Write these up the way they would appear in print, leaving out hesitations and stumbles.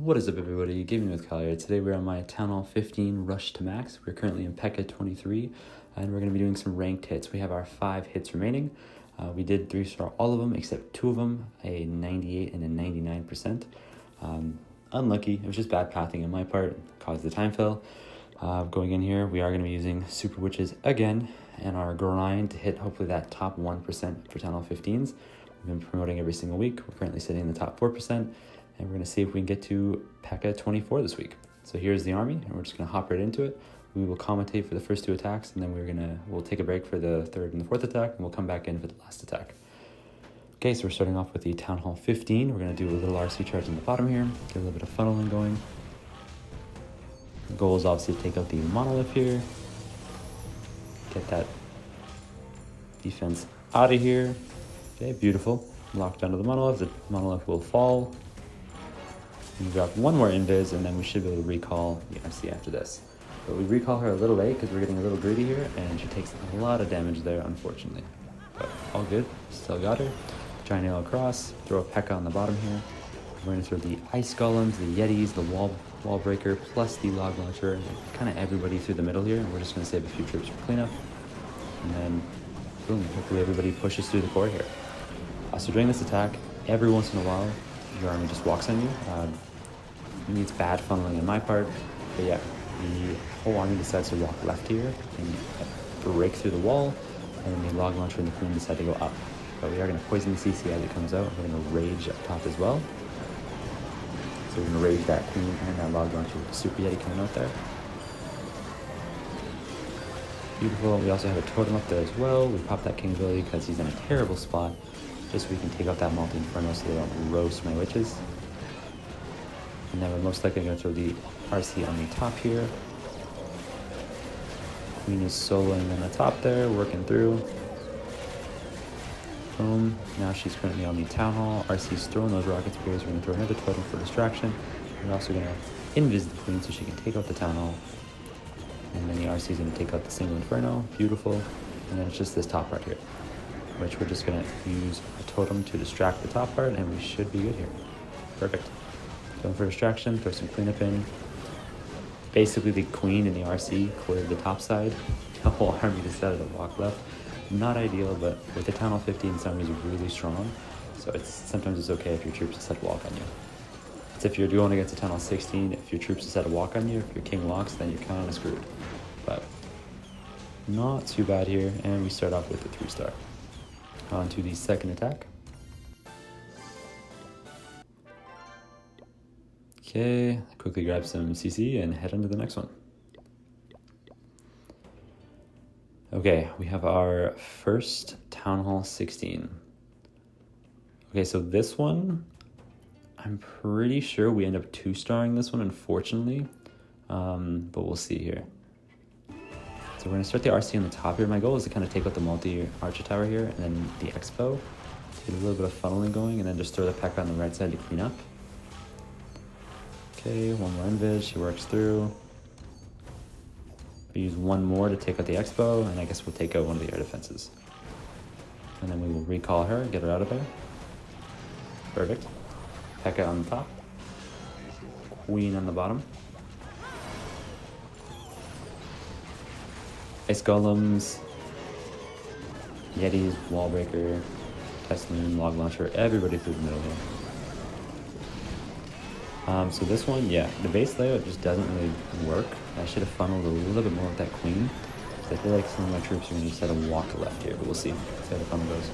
What is up, everybody? Gaming with Collier. Today we're on my Town Hall 15 Rush to Max. We're currently in Pekka 23, and we're going to be doing some ranked hits. We have our 5 hits remaining. We did 3-star all of them except 2 of them, a 98 and a 99%. Unlucky. It was just bad pathing on my part, caused the time fill. Going in here, we are going to be using Super Witches again and our grind to hit hopefully that top 1% for Town Hall 15s. We've been promoting every single week. We're currently sitting in the top 4%. And we're going to see if we can get to Pekka 24 this week. So here's the army, and we're just going to hop right into it. We will commentate for the first 2 attacks, and then we'll take a break for the 3rd and the 4th attack, and we'll come back in for the last attack. Okay, so we're starting off with the Town Hall 15. We're going to do a little RC charge on the bottom here, get a little bit of funneling going. The goal is obviously to take out the monolith here, get that defense out of here. Okay, beautiful. Locked onto the monolith. The monolith will fall. We drop 1 more invis, and then we should be able to recall the RC after this. But we recall her a little late because we're getting a little greedy here, and she takes a lot of damage there, unfortunately. But all good. Still got her. Giant nail across. Throw a Pekka on the bottom here. We're going to throw the ice golems, the yetis, the wall breaker, plus the log launcher, kind of everybody through the middle here. And we're just going to save a few troops for cleanup. And then, boom, hopefully everybody pushes through the core here. So during this attack, every once in a while, your army just walks on you. Maybe it's bad funneling on my part, but yeah, the whole army decides to walk left here and break through the wall, and then the log launcher and the queen decide to go up. But we are going to poison the CC as it comes out. We're going to rage up top as well. So we're going to rage that queen and that log launcher with the super yeti coming out there. Beautiful. We also have a totem up there as well. We pop that king ability because he's in a terrible spot, just so we can take out that multi-inferno so they don't roast my witches. And then we're most likely going to throw the RC on the top here. Queen is soloing on the top there, working through. Boom. Now she's currently on the Town Hall. RC's throwing those rocket spears. We're going to throw another totem for distraction. We're also going to invis the queen so she can take out the Town Hall. And then the RC is going to take out the single inferno. Beautiful. And then it's just this top part here, which we're just going to use a totem to distract the top part, and we should be good here. Perfect. Going for distraction, throw some cleanup in. Basically, the queen and the RC cleared the top side. The whole army decided to walk left. Not ideal, but with the Town Hall 15, this army is really strong. So sometimes it's okay if your troops decide to walk on you. It's if you're going against a Town Hall 16, if your troops decide to walk on you, if your king walks, then you're kind of screwed. But not too bad here, and we start off with a 3-star. On to the 2nd attack. Okay, quickly grab some CC and head on to the next one. Okay, we have our first Town Hall 16. Okay, so this one, I'm pretty sure we end up 2-starring this one, unfortunately. But we'll see here. So we're going to start the RC on the top here. My goal is to kind of take out the multi-archer tower here, and then the expo. Get a little bit of funneling going, and then just throw the Pekka on the right side to clean up. Okay, 1 more invis, she works through. We use 1 more to take out the expo, and I guess we'll take out one of the air defenses. And then we will recall her, get her out of there. Perfect. Pekka on the top. Queen on the bottom. Ice golems, yetis, wall breaker, Tesloon, log launcher, everybody through the middle here. So this one, yeah, the base layout just doesn't really work. I should have funneled a little bit more with that queen, because I feel like some of my troops are going to decide to walk left here, but we'll see. See how the funnel goes.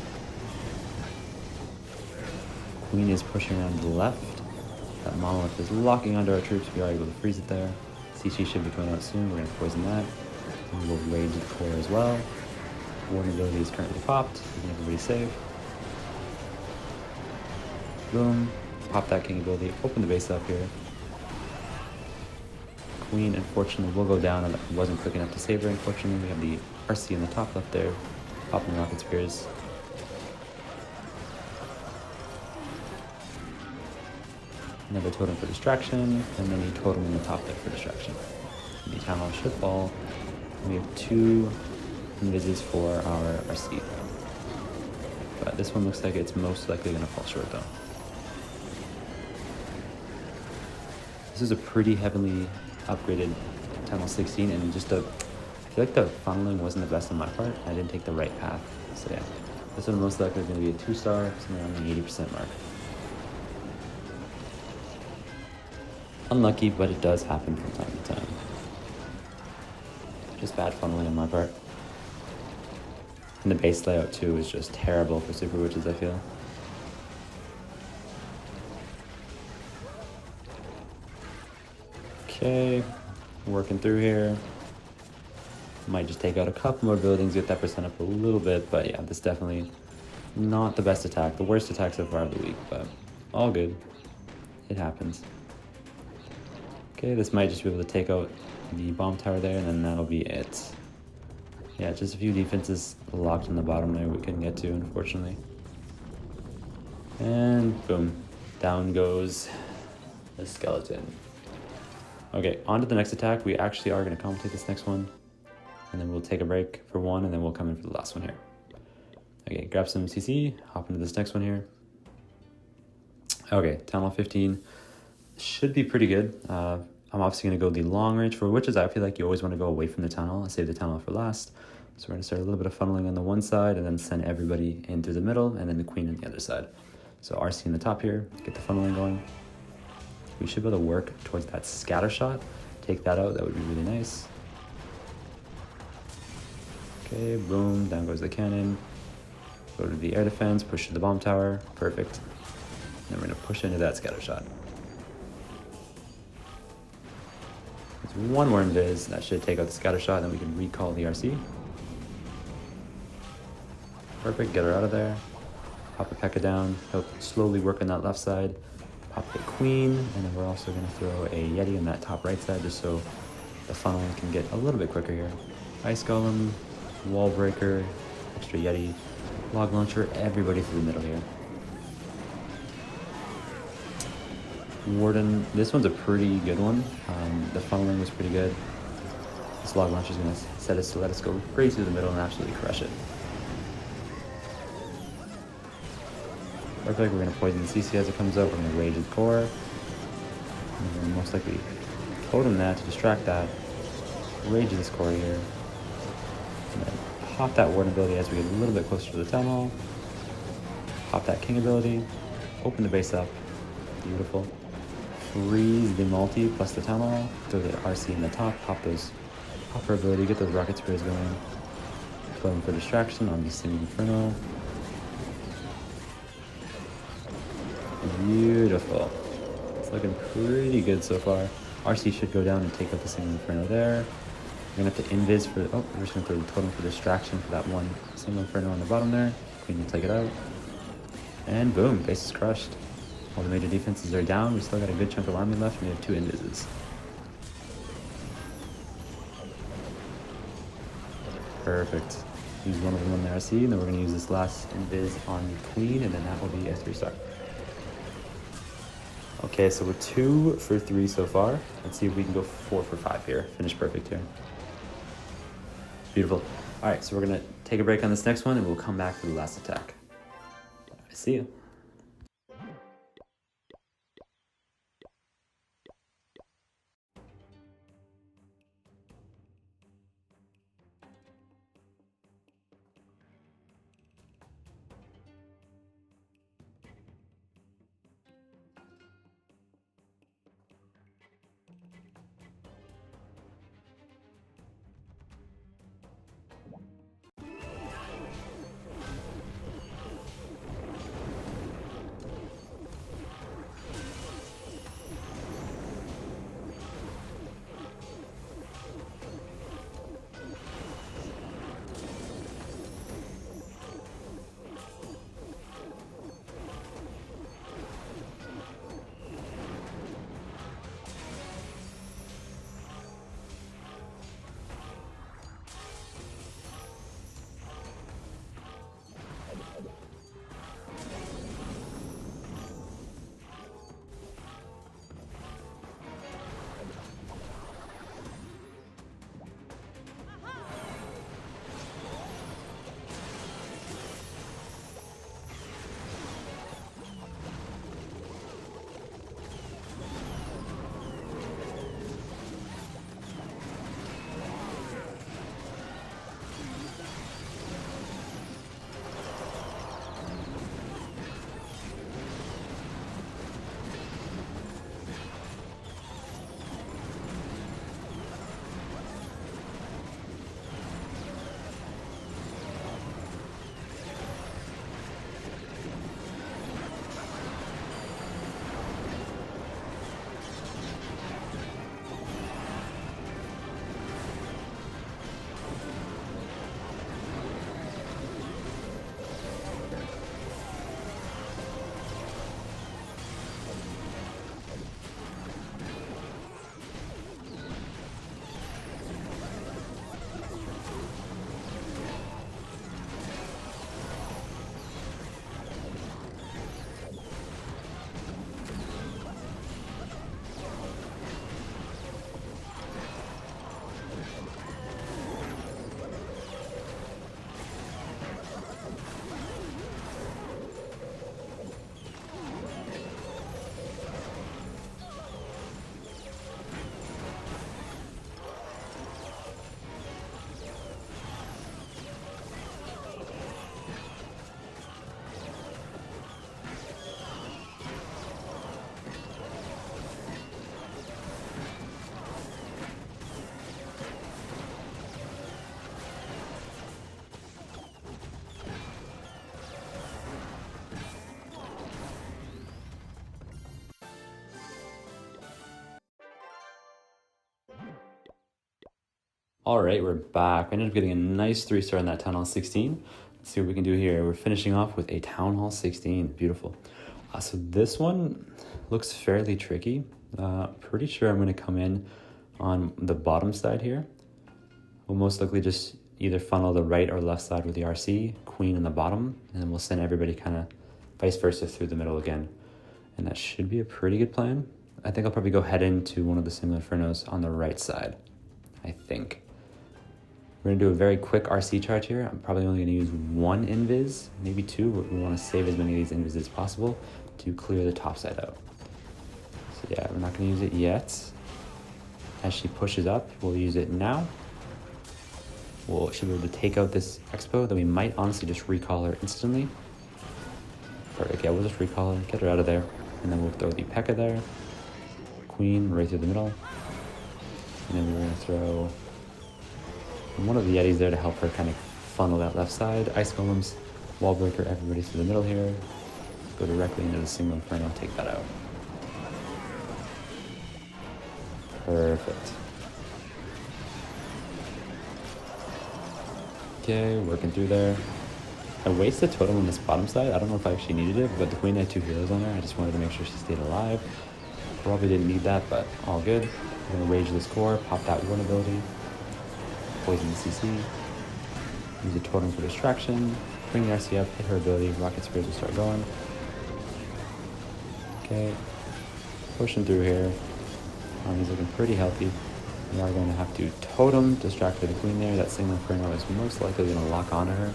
Queen is pushing around to the left. That monolith is locking onto our troops. We are able to freeze it there. CC should be coming out soon. We're going to poison that. And we'll rage the core as well. Warning ability is currently popped, keeping everybody safe. Boom. Pop that king ability, open the base up here. Queen, unfortunately, will go down, and it wasn't quick enough to save her, unfortunately. We have the RC in the top left there, popping rocket spears. Another totem for distraction, and then a totem in the top there for distraction. The Town Hall should fall. We have 2 invises for our RC. But this one looks like it's most likely going to fall short, though. This is a pretty heavily upgraded Tunnel 16, and just I feel like the funneling wasn't the best on my part. I didn't take the right path. So yeah, this one most likely is going to be a 2-star, somewhere around the 80% mark. Unlucky, but it does happen from time to time. Just bad funneling on my part. And the base layout too is just terrible for Super Witches, I feel. Okay, working through here. Might just take out a couple more buildings, get that percent up a little bit, but yeah, this definitely not the best attack. The worst attack so far of the week, but all good. It happens. Okay, this might just be able to take out the bomb tower there, and then that'll be it. Yeah, just a few defenses locked in the bottom there we couldn't get to, unfortunately. And boom, down goes the skeleton. Okay, on to the next attack. We actually are going to commentate this next one, and then we'll take a break for one, and then we'll come in for the last one here. Okay, grab some CC, hop into this next one here. Okay, Town Hall 15 should be pretty good. I'm obviously going to go the long range for witches. I feel like you always want to go away from the Town Hall and save the Town Hall for last. So we're going to start a little bit of funneling on the one side and then send everybody in through the middle and then the queen on the other side. So RC in the top here, get the funneling going. We should be able to work towards that scatter shot. Take that out, that would be really nice. Okay, boom, down goes the cannon. Go to the air defense, push to the bomb tower, perfect. Then we're gonna push into that scatter shot. There's one more invis, that should take out the scatter shot, then we can recall the RC. Perfect, get her out of there. Pop a Pekka down, he'll slowly work on that left side. Pop the queen, and then we're also gonna throw a Yeti on that top right side just so the funneling can get a little bit quicker here. Ice Golem, Wall Breaker, extra Yeti, Log Launcher, everybody through the middle here. Warden, this one's a pretty good one. The funneling was pretty good. This Log Launcher is gonna set us to let us go right through the middle and absolutely crush it. Looks like we're gonna poison the CC as it comes up. We're gonna rage the core. And then most likely totem that to distract that. Rage this core here. And then pop that warden ability as we get a little bit closer to the town hall. Pop that king ability. Open the base up. Beautiful. Freeze the multi plus the town hall. Throw the RC in the top. Pop her ability. Get those rocket sprays going. Totem for distraction on the Singing Inferno. Beautiful. It's looking pretty good so far. RC should go down and take out the Singing Inferno there. We're gonna have to invis for, we're just gonna throw the totem for distraction for that one Single Inferno on the bottom there. Queen will take it out. And boom, base is crushed. All the major defenses are down. We still got a good chunk of army left, and we have 2 invises. Perfect. Use one of them on the RC, and then we're gonna use this last invis on the queen, and then that will be a 3-star. Okay, so we're 2 for 3 so far. Let's see if we can go 4 for 5 here. Finish perfect here. Beautiful. All right, so we're gonna take a break on this next one and we'll come back for the last attack. I see you. All right, we're back. We ended up getting a nice 3-star in that Town Hall 16. Let's see what we can do here. We're finishing off with a Town Hall 16. Beautiful. So this one looks fairly tricky. Pretty sure I'm going to come in on the bottom side here. We'll most likely just either funnel the right or left side with the RC, queen in the bottom, and then we'll send everybody kind of vice versa through the middle again. And that should be a pretty good plan. I think I'll probably go head into one of the Single Infernos on the right side, I think. We're gonna do a very quick RC charge here. I'm probably only gonna use one invis, maybe two. We wanna save as many of these invis as possible to clear the top side out. So yeah, we're not gonna use it yet. As she pushes up, we'll use it now. We'll should be able to take out this expo, then we might honestly just recall her instantly. Perfect, yeah, we'll just recall her, get her out of there, and then we'll throw the Pekka there. Queen right through the middle. And then we're gonna throw one of the Yetis there to help her kind of funnel that left side. Ice Golems, Wall Breaker, everybody through the middle here. Go directly into the Single Inferno, take that out. Perfect. Okay, working through there. I wasted totem on this bottom side. I don't know if I actually needed it, but the queen had 2 heroes on her. I just wanted to make sure she stayed alive. Probably didn't need that, but all good. I'm gonna rage this core, pop that one ability, poison the CC, use a totem for distraction, bring the RC up, hit her ability, rocket spears will start going. Okay, pushing through here. He's looking pretty healthy. We are going to have to totem, distract the queen there. That Single Inferno is most likely going to lock onto her.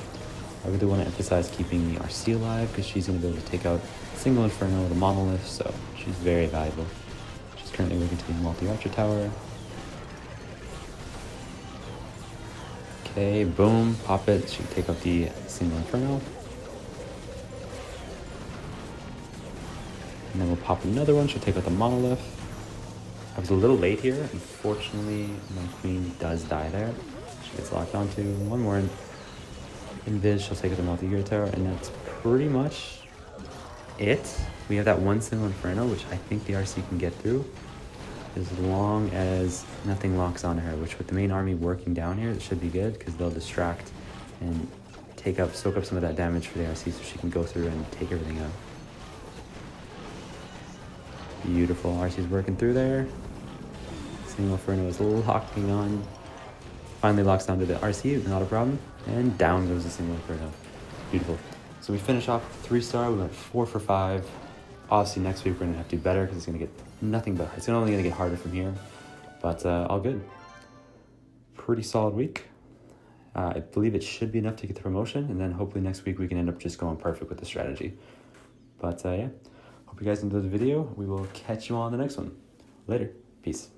I really want to emphasize keeping the RC alive because she's going to be able to take out Single Inferno with a monolith, so she's very valuable. She's currently working to the multi-archer tower. Okay, boom, pop it. She can take out the Single Inferno. And then we'll pop another one. She'll take out the monolith. I was a little late here. Unfortunately, my queen does die there. She gets locked onto one more invis. She'll take out the multi-gear tower, and that's pretty much it. We have that one Single Inferno, which I think the RC can get through, as long as nothing locks on her, which with the main army working down here, it should be good, because they'll distract and soak up some of that damage for the RC so she can go through and take everything out. Beautiful, RC's working through there. Single Inferno is locking on. Finally locks onto the RC, not a problem. And down goes the Single Inferno. Beautiful. So we finish off 3-star, we went 4 for 5. Obviously next week we're gonna have to do better because it's gonna get nothing but, it's only gonna get harder from here. But all good. Pretty solid week. I believe it should be enough to get the promotion, and then hopefully next week we can end up just going perfect with the strategy. But yeah, hope you guys enjoyed the video. We will catch you on the next one. Later. Peace.